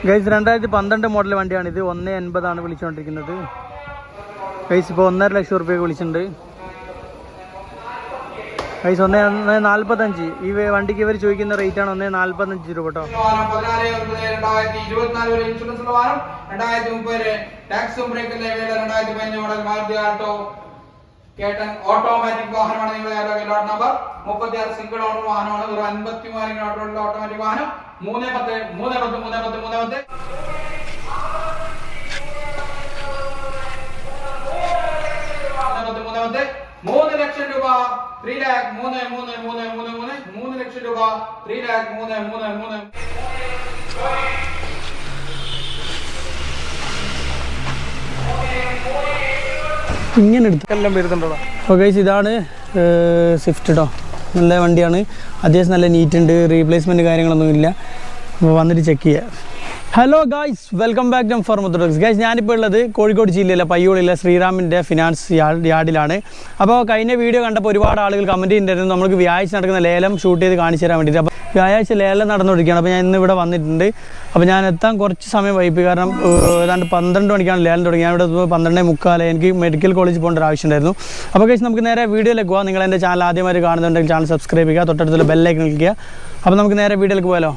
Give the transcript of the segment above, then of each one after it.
Guys 2012 model വണ്ടിയാണിത്. 180 വിളിച്ചുകൊണ്ടിരിക്കുന്നത്. Guys ഇപ്പോൾ 1.5 ലക്ഷം റുപ്യക്ക് വിളിച്ചിട്ടുണ്ട്. ഗൈസ് 1.45 ഈ വണ്ടിക്ക് ഇവർ ചോദിക്കുന്ന റേറ്റ് ആണ് 1.45 രൂപ കേട്ടോ. ഓട്ടോമാറ്റിക് വാഹനമാണ്. നിങ്ങളുടെ ലോട്ട് നമ്പർ 36 സിംഗിൾ ഓണർ വാഹനമാണ്. ഒരു 53 കിലോമീറ്ററുള്ള ഓട്ടോമാറ്റിക് വാഹനം. 310 ലക്ഷം രൂപ 3 lakh 3 ലക്ഷം രൂപ 3 lakh 3 ഇങ്ങനെ എടുത്തെല്ലാം വരുന്നുണ്ടോ. ഓക്കെ ഗൈസ് ഇതാണ് സ്വിഫ്റ്റ് കേട്ടോ. നല്ല വണ്ടിയാണ്, അത്യാവശ്യം നല്ല നീറ്റ് ഉണ്ട്, റീപ്ലേസ്മെൻറ്റ് കാര്യങ്ങളൊന്നും ഇല്ല. അപ്പോൾ വന്നിട്ട് ചെക്ക് ചെയ്യുക. Hello guys, welcome back to ഫോർമോട്ടോക്സ്. ഗൈസ് ഞാനിപ്പോൾ ഉള്ളത് കോഴിക്കോട് ജില്ലയിലെ പയ്യോളിലെ ശ്രീറാമിൻ്റെ ഫിനാൻസ് യാർഡിലാണ്. അപ്പോൾ കഴിഞ്ഞ വീഡിയോ കണ്ടപ്പോൾ ഒരുപാട് ആളുകൾ കമൻറ്റ് ചെയ്യുന്നുണ്ടായിരുന്നു നമുക്ക് വ്യാഴാഴ്ച നടക്കുന്ന ലേലം ഷൂട്ട് ചെയ്ത് കാണിച്ചു തരാൻ വേണ്ടിയിട്ട്. അപ്പോൾ വ്യാഴാഴ്ച ലേലം നടന്നുകൊണ്ടിരിക്കുകയാണ്. അപ്പോൾ ഞാൻ ഇന്ന് ഇവിടെ വന്നിട്ടുണ്ട്. അപ്പോൾ ഞാൻ എത്താൻ കുറച്ച് സമയം വൈകി, കാരണം ഏതാണ്ട് 12 മണിക്കാണ് ലേലം തുടങ്ങി. ഞാൻ ഇവിടെ 12:45 എനിക്ക് മെഡിക്കൽ കോളേജിൽ പോകേണ്ട ഒരു ആവശ്യമുണ്ടായിരുന്നു. അപ്പോൾ ഗൈസ് നമുക്ക് നേരെ വീഡിയോയിലേക്ക് പോകാം. നിങ്ങൾ എൻ്റെ ചാനൽ ആദ്യമായിട്ട് കാണുന്നുണ്ടെങ്കിൽ ചാനൽ സബ്സ്ക്രൈബ് ചെയ്യുക, തൊട്ടടുത്തുള്ള ബെല്ലൈക്കൺ ക്ലിക്ക് ചെയ്യുക. അപ്പോൾ നമുക്ക് നേരെ വീഡിയോയിലേക്ക് പോയാലോ.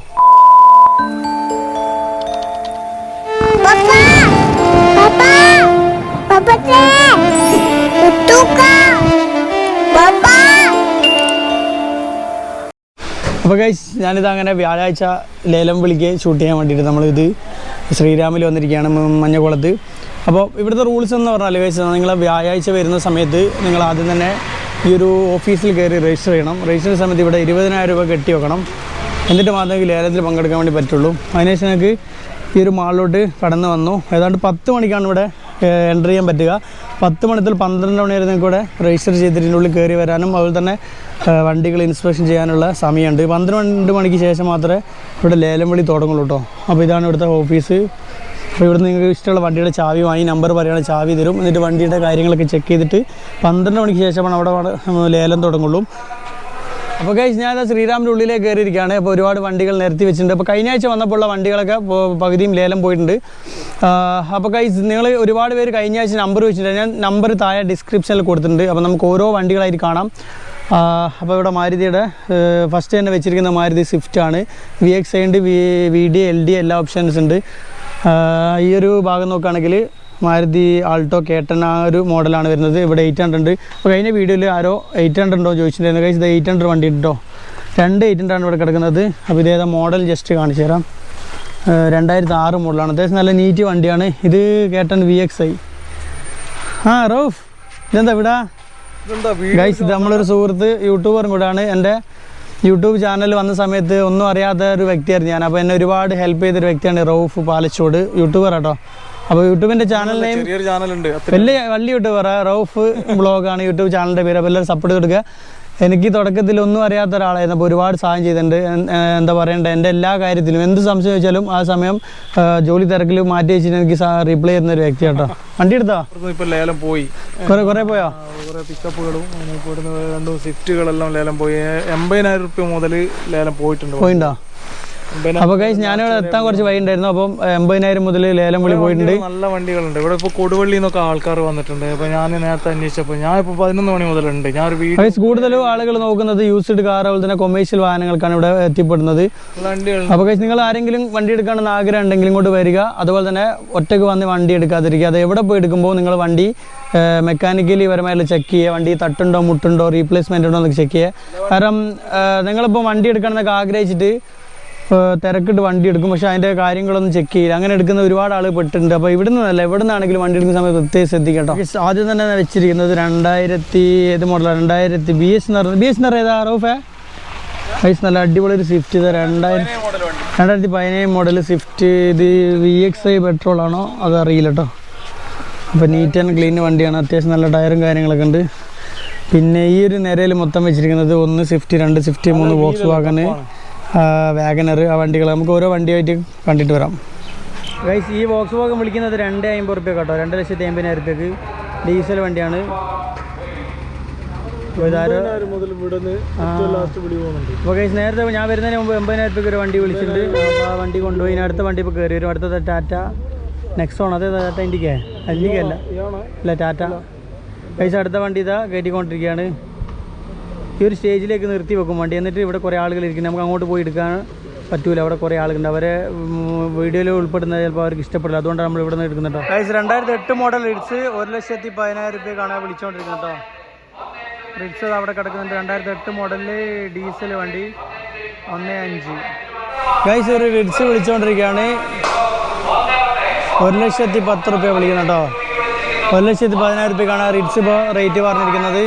അപ്പോൾ ഗൈസ് ഞാനിത് അങ്ങനെ വ്യാഴാഴ്ച ലേലം വിളിക്ക് ഷൂട്ട് ചെയ്യാൻ വേണ്ടിയിട്ട് നമ്മളിത് ശ്രീരാമിൽ വന്നിരിക്കുകയാണ്, മഞ്ഞക്കുളത്ത്. അപ്പോൾ ഇവിടുത്തെ റൂൾസ് എന്ന് പറഞ്ഞാൽ ഗൈസ്, നിങ്ങൾ വ്യാഴാഴ്ച വരുന്ന സമയത്ത് നിങ്ങൾ ആദ്യം തന്നെ ഈ ഒരു ഓഫീസിൽ കയറി രജിസ്റ്റർ ചെയ്യണം. രജിസ്റ്റർ ചെയ്യുന്ന സമയത്ത് ഇവിടെ 20,000 രൂപ കെട്ടി വെക്കണം. എന്നിട്ട് മാത്രമേ ലേലത്തിൽ പങ്കെടുക്കാൻ വേണ്ടി പറ്റുള്ളൂ. അതിനുശേഷം നിങ്ങൾക്ക് ഈ ഒരു മാളിലോട്ട് കടന്നു വന്നു. ഏതാണ്ട് 10 മണിക്കാണ് ഇവിടെ എൻ്റർ ചെയ്യാൻ പറ്റുക. 10 മണി മുതൽ 12 മണി വരെ നിങ്ങൾക്ക് ഇവിടെ രജിസ്റ്റർ ചെയ്തിട്ട് ഉള്ളിൽ കയറി വരാനും അതുപോലെ തന്നെ വണ്ടികൾ ഇൻസ്പെക്ഷൻ ചെയ്യാനുള്ള സമയമുണ്ട്. 12 മണിക്ക് ശേഷം മാത്രമേ ഇവിടെ ലേലം വിളി തുടങ്ങുള്ളൂ കേട്ടോ. അപ്പോൾ ഇതാണ് ഇവിടുത്തെ ഓഫീസ്. അപ്പോൾ ഇവിടെ നിങ്ങൾക്ക് ഇഷ്ടമുള്ള വണ്ടിയുടെ ചാവി വാങ്ങി നമ്പർ പറയുകയാണെങ്കിൽ ചാവി തരും. എന്നിട്ട് വണ്ടിയുടെ കാര്യങ്ങളൊക്കെ ചെക്ക് ചെയ്തിട്ട് 12 മണിക്ക് ശേഷമാണ് അവിടെ ലേലം തുടങ്ങുള്ളൂ. അപ്പോൾ ഗൈസ് ഞാനത് ശ്രീരാമിൻ്റെ ഉള്ളിലേക്ക് കയറിയിരിക്കുകയാണ്. അപ്പോൾ ഒരുപാട് വണ്ടികൾ നിരത്തി വെച്ചിട്ടുണ്ട്. അപ്പോൾ കഴിഞ്ഞ ആഴ്ച വന്നപ്പോൾ ഉള്ള വണ്ടികളൊക്കെ പകുതിയും ലേലം പോയിട്ടുണ്ട്. അപ്പോൾ ഗൈസ് നിങ്ങൾ ഒരുപാട് പേര് കഴിഞ്ഞ ആഴ്ച നമ്പർ വെച്ചിട്ടുണ്ട്. ഞാൻ നമ്പർ താഴെ ഡിസ്ക്രിപ്ഷനിൽ കൊടുത്തിട്ടുണ്ട്. അപ്പോൾ നമുക്ക് ഓരോ വണ്ടികളായിട്ട് കാണാം. അപ്പോൾ ഇവിടെ മാരുതിയുടെ ഫസ്റ്റ് തന്നെ വെച്ചിരിക്കുന്ന മാരുതി സ്വിഫ്റ്റ് ആണ്. VXi ഉണ്ട്, VD LD എല്ലാ ഓപ്ഷൻസ് ഉണ്ട്. ഈ ഒരു ഭാഗം നോക്കുകയാണെങ്കിൽ മാരുതി ആൾട്ടോ കേട്ടൻ ആ ഒരു മോഡലാണ് വരുന്നത്. ഇവിടെ 800 ഉണ്ട്. അപ്പോൾ കഴിഞ്ഞ വീഡിയോയിൽ ആരോ 800 ഉണ്ടോ ചോദിച്ചിട്ടുണ്ടായിരുന്നു. കഴിച്ച് ഇത് 800 വണ്ടി ഉണ്ടോ, 2 800 ഇവിടെ കിടക്കുന്നത്. അപ്പോൾ ഇതേതാ മോഡൽ ജസ്റ്റ് കാണിച്ചു തരാം. 2006 മോഡലാണ്. അത്യാവശ്യം നല്ല നീറ്റ് വണ്ടിയാണ്. ഇത് കേട്ടൻ VXi. റൌഫ് ഇതെന്താ ഇവിടെ ഗൈസ്, ഇത് നമ്മളൊരു സുഹൃത്ത് യൂട്യൂബറും കൂടെയാണ്. എൻ്റെ യൂട്യൂബ് ചാനൽ വന്ന സമയത്ത് ഒന്നും അറിയാത്ത ഒരു വ്യക്തിയായിരുന്നു ഞാൻ. അപ്പോൾ എന്നെ ഒരുപാട് ഹെൽപ്പ് ചെയ്തൊരു വ്യക്തിയാണ് റൌഫ് പാലച്ചോട്, യൂട്യൂബർ കേട്ടോ. അപ്പോൾ യൂട്യൂബിൻ്റെ ചാനൽ നെയിം വലിയ യൂട്യൂബർ റൌഫ് ബ്ലോഗാണ് യൂട്യൂബ് ചാനലിൻ്റെ പേര്. അപ്പോൾ എല്ലാവരും സപ്പോർട്ട് കൊടുക്കുക. എനിക്ക് തുടക്കത്തിൽ ഒന്നും അറിയാത്ത ഒരാളായിരുന്നു. അപ്പോൾ ഒരുപാട് സഹായം ചെയ്തിട്ടുണ്ട്. എന്താ പറയേണ്ടത്, എൻ്റെ എല്ലാ കാര്യത്തിലും എന്ത് സംശയം ചോദിച്ചാലും ആ സമയം ജോലി തിരക്കിൽ മാറ്റി വെച്ചിട്ട് എനിക്ക് റിപ്ലൈ ചെയ്യുന്ന ഒരു വ്യക്തി കേട്ടോ. വണ്ടി എടുത്താ ഇപ്പോൾ ലേലം പോയി, കുറേ പോയോ? കുറേ പിക്കപ്പുകളും ഇവിടുന്ന് 2 സ്വിഫ്റ്റുകളെല്ലാം ലേലം പോയി. 80,000 രൂപ മുതൽ ലേലം പോയിട്ടുണ്ടോ? അപ്പോൾ ഗൈസ് ഞാനിവിടെ എത്താൻ കുറച്ച് വൈകി ഉണ്ടായിരുന്നു. അപ്പം 80,000 മുതൽ ലേലം വിളി പോയിട്ടുണ്ട്. നല്ല വണ്ടികളുണ്ട് ഇവിടെ. ഇപ്പോൾ കൊടുവള്ളിയിൽ നിന്നൊക്കെ ആൾക്കാർ വന്നിട്ടുണ്ട്. അപ്പോൾ ഞാൻ നേരത്തെ അന്വേഷിച്ചപ്പോൾ ഞാൻ ഇപ്പോൾ 11 മണി മുതലുണ്ട്. ഞാനൊരു വീട് കൂടുതലും ആളുകൾ നോക്കുന്നത് യൂസ്ഡ് കാർ അതുപോലെ തന്നെ കൊമേഴ്ഷ്യൽ വാഹനങ്ങൾക്കാണ് ഇവിടെ എത്തിപ്പെടുന്നത്. അപ്പോൾ ഗൈസ് നിങ്ങൾ ആരെങ്കിലും വണ്ടി എടുക്കണമെന്ന് ആഗ്രഹം ഉണ്ടെങ്കിൽ ഇങ്ങോട്ട് വരിക. അതുപോലെ തന്നെ ഒറ്റയ്ക്ക് വന്ന് വണ്ടി എടുക്കാതിരിക്കുക. അത് എവിടെ പോയി എടുക്കുമ്പോൾ നിങ്ങൾ വണ്ടി മെക്കാനിക്കലി പരമായിട്ട് ചെക്ക് ചെയ്യുക. വണ്ടി തട്ടുണ്ടോ മുട്ടുണ്ടോ റീപ്ലേസ്മെൻ്റ് ഉണ്ടോ എന്നൊക്കെ ചെക്ക് ചെയ്യുക. കാരണം നിങ്ങളിപ്പോൾ വണ്ടി എടുക്കണമെന്നൊക്കെ ആഗ്രഹിച്ചിട്ട് തിരക്കിട്ട് വണ്ടി എടുക്കും, പക്ഷേ അതിൻ്റെ കാര്യങ്ങളൊന്നും ചെക്ക് ചെയ്യില്ല. അങ്ങനെ എടുക്കുന്ന ഒരുപാട് ആൾ പെട്ടിട്ടുണ്ട്. അപ്പോൾ ഇവിടെ നിന്നല്ല എവിടെ നിന്നാണെങ്കിലും വണ്ടി എടുക്കുന്ന സമയത്ത് പ്രത്യേകം ശ്രദ്ധിക്കട്ടോ. ആദ്യം തന്നെ വെച്ചിരിക്കുന്നത് 2000 മോഡലാണ്. 2000 BS എന്ന് പറയുന്നത്. BS എന്ന് പറയുന്നത് റൌഫേ ഗൈസ് നല്ല അടിപൊളി ഒരു സ്വിഫ്റ്റ്. ഇത് 2017 മോഡൽ സ്വിഫ്റ്റ്. ഇത് VXi പെട്രോളാണോ അത് അറിയില്ല കേട്ടോ. അപ്പോൾ നീറ്റ് ആൻഡ് ക്ലീൻ വണ്ടിയാണ്. അത്യാവശ്യം നല്ല ടയറും കാര്യങ്ങളൊക്കെ ഉണ്ട്. പിന്നെ ഈ ഒരു നിരയിൽ മൊത്തം വെച്ചിരിക്കുന്നത് 1 Swift, 2 Swift, 3 Volkswagen, WagonR. ആ വണ്ടികൾ നമുക്ക് ഓരോ വണ്ടിയായിട്ട് കണ്ടിട്ട് വരാം. ഗൈസ് ഈ വോക്സ് വാഗൺ വിളിക്കുന്നത് 250 റുപ്യ കേട്ടോ. 2,50,000 രൂപയ്ക്ക് ഡീസൽ വണ്ടിയാണ്. മുതൽ ഇവിടുന്ന് ലാസ്റ്റ് വിളി പോകുന്നുണ്ട്. അപ്പോൾ ഗൈസ് നേരത്തെ ഞാൻ വരുന്നതിന് മുമ്പ് 80,000 രൂപയ്ക്ക് ഒരു വണ്ടി വിളിച്ചിട്ടുണ്ട്. അപ്പോൾ ആ വണ്ടി കൊണ്ടുപോയി ഇനി അടുത്ത വണ്ടി ഇപ്പോൾ കയറി വരും. അടുത്തത് ടാറ്റ നെക്സോൺ. അതേ ടാറ്റ ഇൻഡിക്ക അല്ല അല്ല ടാറ്റ. ഗൈസ് അടുത്ത വണ്ടി ഇതാ കയറ്റിക്കൊണ്ടിരിക്കുകയാണ്. ഈ ഒരു സ്റ്റേജിലേക്ക് നിർത്തി വെക്കും വണ്ടി. എന്നിട്ട് ഇവിടെ കുറേ ആളുകൾ ഇരിക്കും. നമുക്ക് അങ്ങോട്ട് പോയി എടുക്കാൻ പറ്റൂല. അവിടെ കുറേ ആളുകളുണ്ട്. അവരെ വീഡിയോയിൽ ഉൾപ്പെടുന്നത് ചിലപ്പോൾ അവർക്ക് ഇഷ്ടപ്പെടില്ല. അതുകൊണ്ടാണ് നമ്മൾ ഇവിടെ നിന്ന് എടുക്കുന്നത് കേട്ടോ. ഗൈസ് 2008 മോഡൽ റിഡ്സ് 1,10,000 രൂപയ്ക്കാണ് വിളിച്ചുകൊണ്ടിരിക്കുന്നത് കേട്ടോ. റിഡ്സ് അവിടെ കിടക്കുന്നുണ്ട്. 2008 മോഡലിൽ ഡീസൽ വണ്ടി 1.5. ഗൈസ് ഒരു റിഡ്സ് വിളിച്ചുകൊണ്ടിരിക്കുകയാണ്. 1,10,000 രൂപ വിളിക്കുന്നത് കേട്ടോ. 1,10,000 രൂപയ്ക്കാണ് റിഡ്സ് ഇപ്പോൾ റേറ്റ് പറഞ്ഞിരിക്കുന്നത്.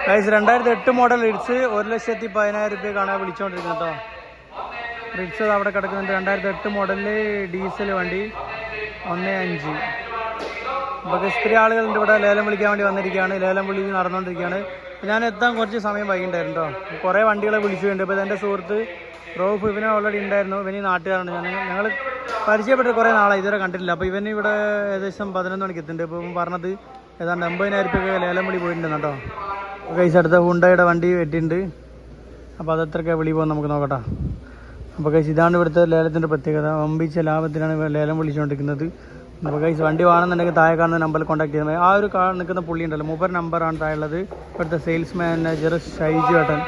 ഗൈസ് 2008 മോഡൽ റിഡ്സ് 1,10,000 രൂപയ്ക്കാണ് വിളിച്ചുകൊണ്ടിരിക്കുന്നത് കേട്ടോ. റിഡ്സ് അവിടെ കിടക്കുന്നുണ്ട്. 2008 മോഡലിൽ ഡീസൽ വണ്ടി 1.5. അപ്പോൾ ഇത്തിരി ആളുകളുണ്ട് ഇവിടെ ലേലം വിളിക്കാൻ വേണ്ടി വന്നിരിക്കുകയാണ്. ലേലം വിളി നടന്നുകൊണ്ടിരിക്കുകയാണ്. ഞാൻ എത്താൻ കുറച്ച് സമയം വൈകിട്ടുണ്ടായിരുന്നു കേട്ടോ. കുറേ വണ്ടികളെ വിളിച്ചിട്ടുണ്ട്. ഇപ്പോൾ എൻ്റെ സുഹൃത്ത് റോഫ് ഇവന് ഓൾറെഡി ഉണ്ടായിരുന്നു. ഇവന് നാട്ടുകാരാണ്. ഞങ്ങൾ പരിചയപ്പെട്ട് കുറേ നാളെ ഇതുവരെ കണ്ടിട്ടില്ല. അപ്പോൾ ഇവന് ഇവിടെ ഏകദേശം 11 മണിക്ക് എത്തുന്നുണ്ട്. ഇപ്പോൾ പറഞ്ഞത് ഏതാണ്ട് 80,000 രൂപയ്ക്ക് ലേലം വിളി പോയിട്ടുണ്ട് കേട്ടോ. ഗൈസ് അടുത്ത ഹുണ്ടായുടെ വണ്ടി വെട്ടിയിട്ടുണ്ട്. അപ്പോൾ അതെത്രയ്ക്ക് വിളി പോകുന്നത് നമുക്ക് നോക്കട്ടെ. അപ്പോൾ ഗൈസ് ഇതാണ് ഇവിടുത്തെ ലേലത്തിൻ്റെ പ്രത്യേകത. വമ്പിച്ച ലാഭത്തിലാണ് ലേലം വിളിച്ചുകൊണ്ടിരിക്കുന്നത്. അപ്പോൾ ഗൈസ് വണ്ടി വേണമെന്നുണ്ടെങ്കിൽ താഴെ കാണുന്ന നമ്പറിൽ കോൺടാക്ട് ചെയ്താൽ മതി. ആ ഒരു നിൽക്കുന്ന പുള്ളി ഉണ്ടല്ലോ, മൂപ്പർ നമ്പറാണ് താഴെ ഉള്ളത്. ഇവിടുത്തെ സെയിൽസ് മാനേജർ ഷൈജു ഏട്ടൻ.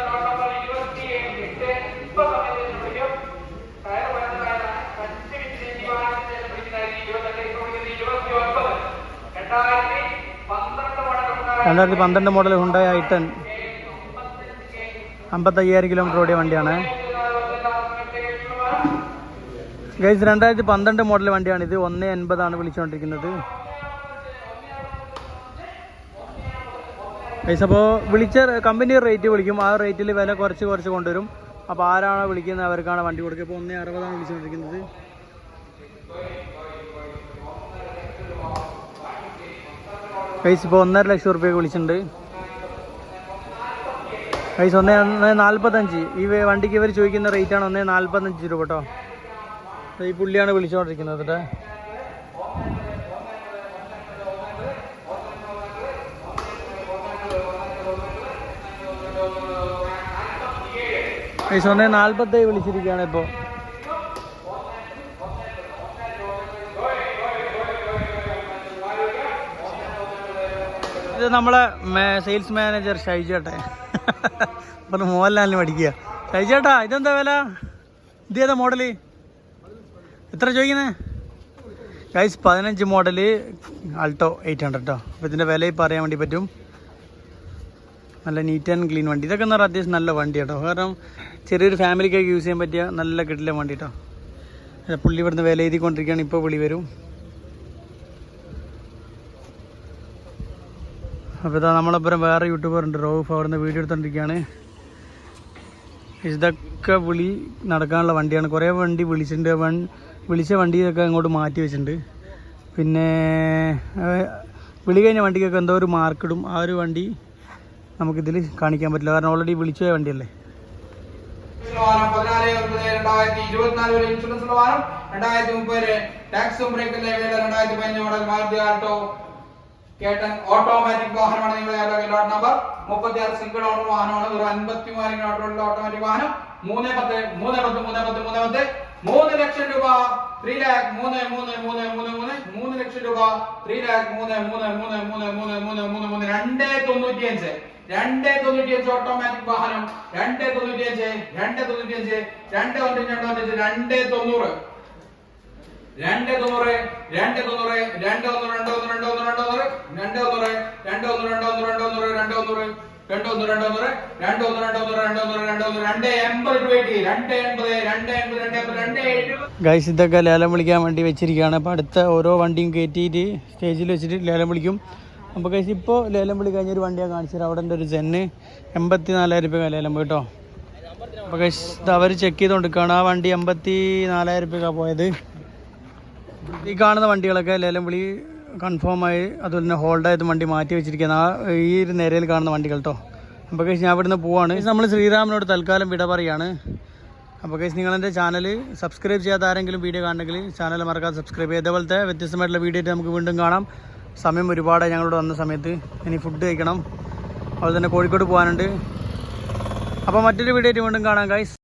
രണ്ടായിരത്തി 12 മോഡൽ ഹുണ്ടായി i10 55,000 കിലോമീറ്റർ ഓടിയ വണ്ടിയാണ്. ഗൈസ് 2012 മോഡൽ വണ്ടിയാണിത്. 1.80 വിളിച്ചുകൊണ്ടിരിക്കുന്നത്. ഗൈസ് അപ്പോൾ വിളിച്ച കമ്പനി റേറ്റ് വിളിക്കും. ആ റേറ്റിൽ വില കുറച്ച് കൊണ്ടുവരും. അപ്പോൾ ആരാണോ വിളിക്കുന്നത് അവർക്കാണ് വണ്ടി കൊടുക്കുക. ഇപ്പോൾ 1.60 വിളിച്ചുകൊണ്ടിരിക്കുന്നത്. ഗൈസ് ഇപ്പോൾ 1.5 ലക്ഷം രൂപയ്ക്ക് വിളിച്ചിട്ടുണ്ട്. ഗൈസ് 1.45 ഈ വണ്ടിക്ക് ഇവർ ചോദിക്കുന്ന റേറ്റാണ് 1.45 രൂപ കേട്ടോ. ഈ പുള്ളിയാണ് വിളിച്ചുകൊണ്ടിരിക്കുന്നത് കേട്ടോ. ഗൈസ് 1.47 വിളിച്ചിരിക്കുകയാണ് ഇപ്പോൾ. ഇത് നമ്മളെ സെയിൽസ് മാനേജർ ഷൈജേട്ടെ. അപ്പം മോഹൻലാലിന് പഠിക്കുക. ഷൈജേട്ടാ ഇതെന്താ വില? ഇതേതാ മോഡല്? എത്ര ചോദിക്കുന്നത്? ഗൈസ് 15 മോഡല് ആൾട്ടോ 800 കേട്ടോ. അപ്പോൾ ഇതിൻ്റെ വില ഇപ്പോൾ അറിയാൻ വേണ്ടി പറ്റും. നല്ല നീറ്റ് ആൻഡ് ക്ലീൻ വണ്ടി. ഇതൊക്കെ എന്ന് പറഞ്ഞാൽ അത്യാവശ്യം നല്ല വണ്ടി കേട്ടോ. കാരണം ചെറിയൊരു ഫാമിലിക്കൊക്കെ യൂസ് ചെയ്യാൻ പറ്റിയ നല്ല കിട്ടില്ല വണ്ടി കേട്ടോ. പുള്ളി ഇവിടുന്ന് വില എഴുതിക്കൊണ്ടിരിക്കുകയാണ്. ഇപ്പോൾ വിളി വരും. അപ്പോൾ ഇതാ നമ്മളപ്പുറം വേറെ യൂട്യൂബർ ഉണ്ട് റോഫ്. അവിടെ നിന്ന് വീഡിയോ എടുത്തോണ്ടിരിക്കുകയാണ്. ഇതൊക്കെ വിളി നടക്കാനുള്ള വണ്ടിയാണ്. കുറേ വണ്ടി വിളിച്ചിട്ടുണ്ട്. വിളിച്ച വണ്ടിയൊക്കെ അങ്ങോട്ട് മാറ്റി വെച്ചിട്ടുണ്ട്. പിന്നെ വിളി കഴിഞ്ഞ വണ്ടിക്കൊക്കെ എന്തോ ഒരു മാർക്കിടും. ആ ഒരു വണ്ടി നമുക്കിതിൽ കാണിക്കാൻ പറ്റില്ല. കാരണം ഓൾറെഡി വിളിച്ച വണ്ടിയല്ലേ. 14/9/2024 വരെ ഇൻഷുറൻസ് ഉള്ള വാഹനം. 2030 ടാക്സും ബ്രേക്കും 2015 മോഡൽ മാരുതി ആൾട്ടോ കേട്ടൻ ഓട്ടോമാറ്റിക് വാഹനമാണ്. നിങ്ങളുടെ ലോട്ട് നമ്പർ 36 സിംഗിൾ ഓണർ വാഹനമാണ്. ഒരു 53,000 കിലോമീറ്ററുള്ള ഓട്ടോമാറ്റിക് വാഹനം. 3 ലക്ഷം രൂപ 3 ലക്ഷം രൂപ 3 ലക്ഷം രൂപ 3 ലക്ഷം 295 ഓട്ടോമാറ്റിക് വാഹനം. 295 290 ഗൈസ് ഇതൊക്കെ ലേലം വിളിക്കാൻ വേണ്ടി വെച്ചിരിക്കുകയാണ്. അപ്പോൾ അടുത്ത ഓരോ വണ്ടിയും കയറ്റിയിട്ട് സ്റ്റേജിൽ വെച്ചിട്ട് ലേലം വിളിക്കും. അപ്പോൾ ഗൈസ് ഇപ്പോൾ ലേലം വിളി കഴിഞ്ഞൊരു വണ്ടി ഞാൻ കാണിച്ചു തരാം. അവിടെ ഉണ്ട് ഒരു ജെന്ന് 84,000 രൂപ ലേലം പോയി കേട്ടോ. അപ്പോൾ ഗൈസ് ഇത് അവർ ചെക്ക് ചെയ്തുകൊണ്ടിരിക്കുകയാണ്. ആ വണ്ടി 84,000 രൂപയ്ക്കാണ് പോയത്. ഈ കാണുന്ന വണ്ടികളൊക്കെ ലേലം വിളി കൺഫേമായി. അതുപോലെ തന്നെ ഹോൾഡായത് വണ്ടി മാറ്റി വെച്ചിരിക്കുന്ന ഈ ഒരു നിരയിൽ കാണുന്ന വണ്ടികൾ കേട്ടോ. അപ്പോൾ ഞാൻ ഇവിടുന്ന് പോവാണ്. നമ്മൾ ശ്രീരാമനോട് തൽക്കാലം വിട പറയാണ്. അപ്പോൾ ഗൈസ് നിങ്ങളെൻ്റെ ചാനൽ സബ്സ്ക്രൈബ് ചെയ്യാത്ത ആരെങ്കിലും വീഡിയോ കാണണമെങ്കിൽ ചാനൽ മറക്കാതെ സബ്സ്ക്രൈബ് ചെയ്യുക. ഇതേപോലത്തെ വ്യത്യസ്തമായിട്ടുള്ള വീഡിയോ ആയിട്ട് നമുക്ക് വീണ്ടും കാണാം. സമയം ഒരുപാട് ഞങ്ങളോട് വന്ന സമയത്ത് ഇനി ഫുഡ് കഴിക്കണം, അതുപോലെ തന്നെ കോഴിക്കോട് പോകാനുണ്ട്. അപ്പോൾ മറ്റൊരു വീഡിയോ ആയിട്ട് വീണ്ടും കാണാം ഗൈസ്.